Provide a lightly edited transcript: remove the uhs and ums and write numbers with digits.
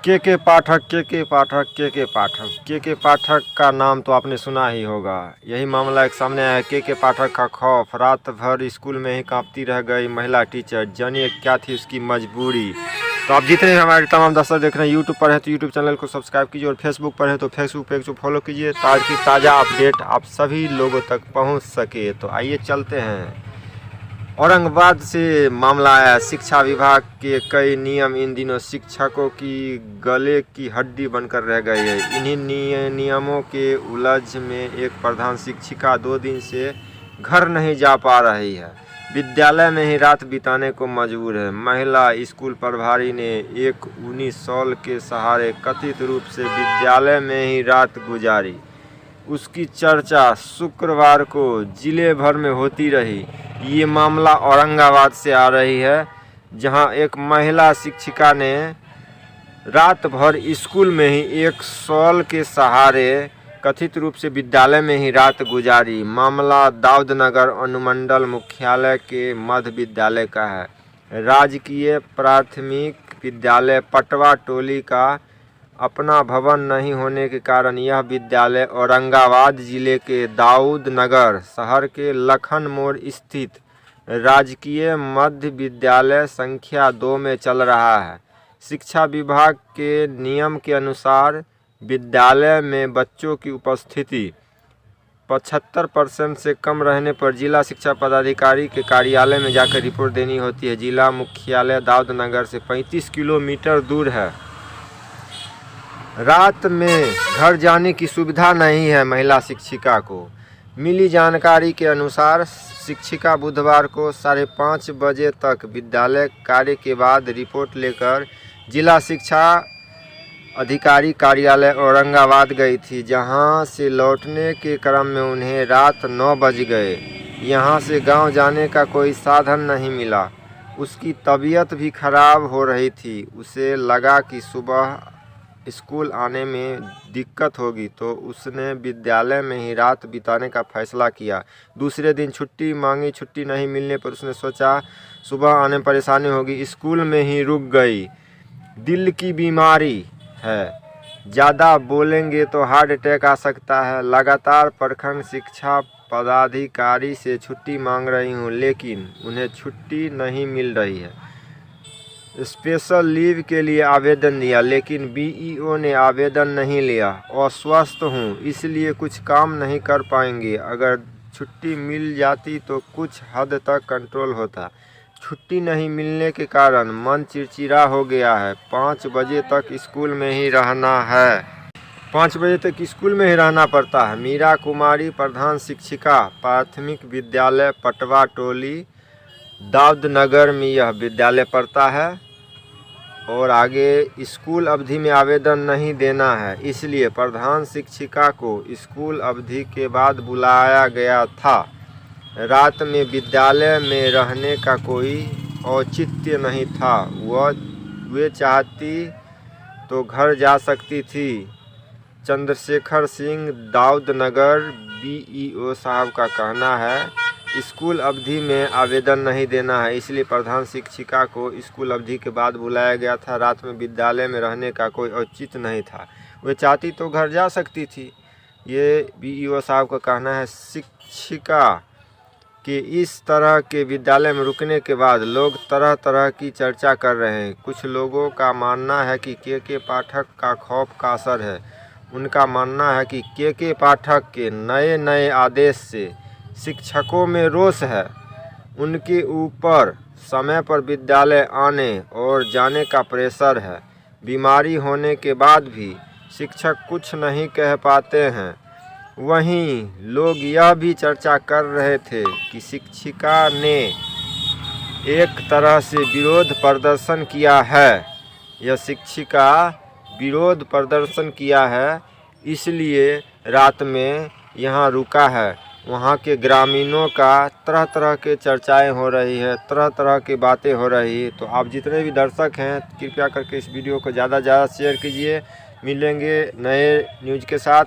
के पाठक के पाठक का नाम तो आपने सुना ही होगा। यही मामला एक सामने आया है। के पाठक का खौफ, रात भर स्कूल में ही कांपती रह गई महिला टीचर, जानिए क्या थी उसकी मजबूरी। तो आप जितने हमारे तमाम दर्शक देख रहे हैं, यूट्यूब पर है तो यूट्यूब चैनल को सब्सक्राइब कीजिए और फेसबुक पर है तो फेसबुक पेज को फॉलो कीजिए ताकि ताज़ा अपडेट आप सभी लोगों तक पहुंच सके। तो आइए चलते हैं। औरंगाबाद से मामला आया। शिक्षा विभाग के कई नियम इन दिनों शिक्षकों की गले की हड्डी बनकर रह गए हैं। इन्हीं नियमों के उलझ में एक प्रधान शिक्षिका 2 दिन से घर नहीं जा पा रही है। विद्यालय में ही रात बिताने को मजबूर है। महिला स्कूल प्रभारी ने एक 19 साल के सहारे कथित रूप से विद्यालय में ही रात गुजारी। उसकी चर्चा शुक्रवार को जिले भर में होती रही। ये मामला औरंगाबाद से आ रही है, जहां एक महिला शिक्षिका ने रात भर स्कूल में ही एक शॉल के सहारे कथित रूप से विद्यालय में ही रात गुजारी। मामला दाऊदनगर अनुमंडल मुख्यालय के मध्य विद्यालय का है। राजकीय प्राथमिक विद्यालय पटवा टोली का अपना भवन नहीं होने के कारण यह विद्यालय औरंगाबाद जिले के दाऊदनगर शहर के लखन मोड़ स्थित राजकीय मध्य विद्यालय संख्या 2 में चल रहा है। शिक्षा विभाग के नियम के अनुसार विद्यालय में बच्चों की उपस्थिति 75% से कम रहने पर जिला शिक्षा पदाधिकारी के कार्यालय में जाकर रिपोर्ट देनी होती है। जिला मुख्यालय दाऊदनगर से 35 किलोमीटर दूर है। रात में घर जाने की सुविधा नहीं है। महिला शिक्षिका को मिली जानकारी के अनुसार शिक्षिका बुधवार को 5:30 बजे तक विद्यालय कार्य के बाद रिपोर्ट लेकर जिला शिक्षा अधिकारी कार्यालय औरंगाबाद गई थी, जहां से लौटने के क्रम में उन्हें रात 9 बज गए। यहां से गांव जाने का कोई साधन नहीं मिला। उसकी तबीयत भी खराब हो रही थी। उसे लगा कि सुबह स्कूल आने में दिक्कत होगी, तो उसने विद्यालय में ही रात बिताने का फैसला किया। दूसरे दिन छुट्टी मांगी। छुट्टी नहीं मिलने पर उसने सोचा सुबह आने में परेशानी होगी, स्कूल में ही रुक गई। दिल की बीमारी है, ज़्यादा बोलेंगे तो हार्ट अटैक आ सकता है। लगातार प्रखंड शिक्षा पदाधिकारी से छुट्टी मांग रही हूँ, लेकिन उन्हें छुट्टी नहीं मिल रही है। स्पेशल लीव के लिए आवेदन दिया, लेकिन बीईओ ने आवेदन नहीं लिया। अस्वस्थ हूँ, इसलिए कुछ काम नहीं कर पाएंगे। अगर छुट्टी मिल जाती तो कुछ हद तक कंट्रोल होता। छुट्टी नहीं मिलने के कारण मन चिड़चिड़ा हो गया है। 5 बजे तक स्कूल में ही रहना है। 5 बजे तक स्कूल में ही रहना पड़ता है। मीरा कुमारी, प्रधान शिक्षिका, प्राथमिक विद्यालय पटवा टोली दाऊदनगर में यह विद्यालय पड़ता है और आगे स्कूल अवधि में आवेदन नहीं देना है, इसलिए प्रधान शिक्षिका को स्कूल अवधि के बाद बुलाया गया था। रात में विद्यालय में रहने का कोई औचित्य नहीं था। वे चाहती तो घर जा सकती थी। चंद्रशेखर सिंह दाऊदनगर बीईओ साहब का कहना है, स्कूल अवधि में आवेदन नहीं देना है, इसलिए प्रधान शिक्षिका को स्कूल अवधि के बाद बुलाया गया था। रात में विद्यालय में रहने का कोई औचित्य नहीं था। वे चाहती तो घर जा सकती थी। ये बीईओ साहब का कहना है। शिक्षिका के इस तरह के विद्यालय में रुकने के बाद लोग तरह तरह की चर्चा कर रहे हैं। कुछ लोगों का मानना है कि के पाठक का खौफ का असर है। उनका मानना है कि के पाठक के नए नए आदेश से शिक्षकों में रोष है। उनके ऊपर समय पर विद्यालय आने और जाने का प्रेशर है। बीमारी होने के बाद भी शिक्षक कुछ नहीं कह पाते हैं। वहीं लोग यह भी चर्चा कर रहे थे कि शिक्षिका ने एक तरह से विरोध प्रदर्शन किया है। यह शिक्षिका विरोध प्रदर्शन किया है, इसलिए रात में यहाँ रुका है। वहाँ के ग्रामीणों का तरह तरह के चर्चाएं हो रही है, तरह तरह की बातें हो रही है। तो आप जितने भी दर्शक हैं, कृपया करके इस वीडियो को ज़्यादा से ज़्यादा शेयर कीजिए। मिलेंगे नए न्यूज़ के साथ।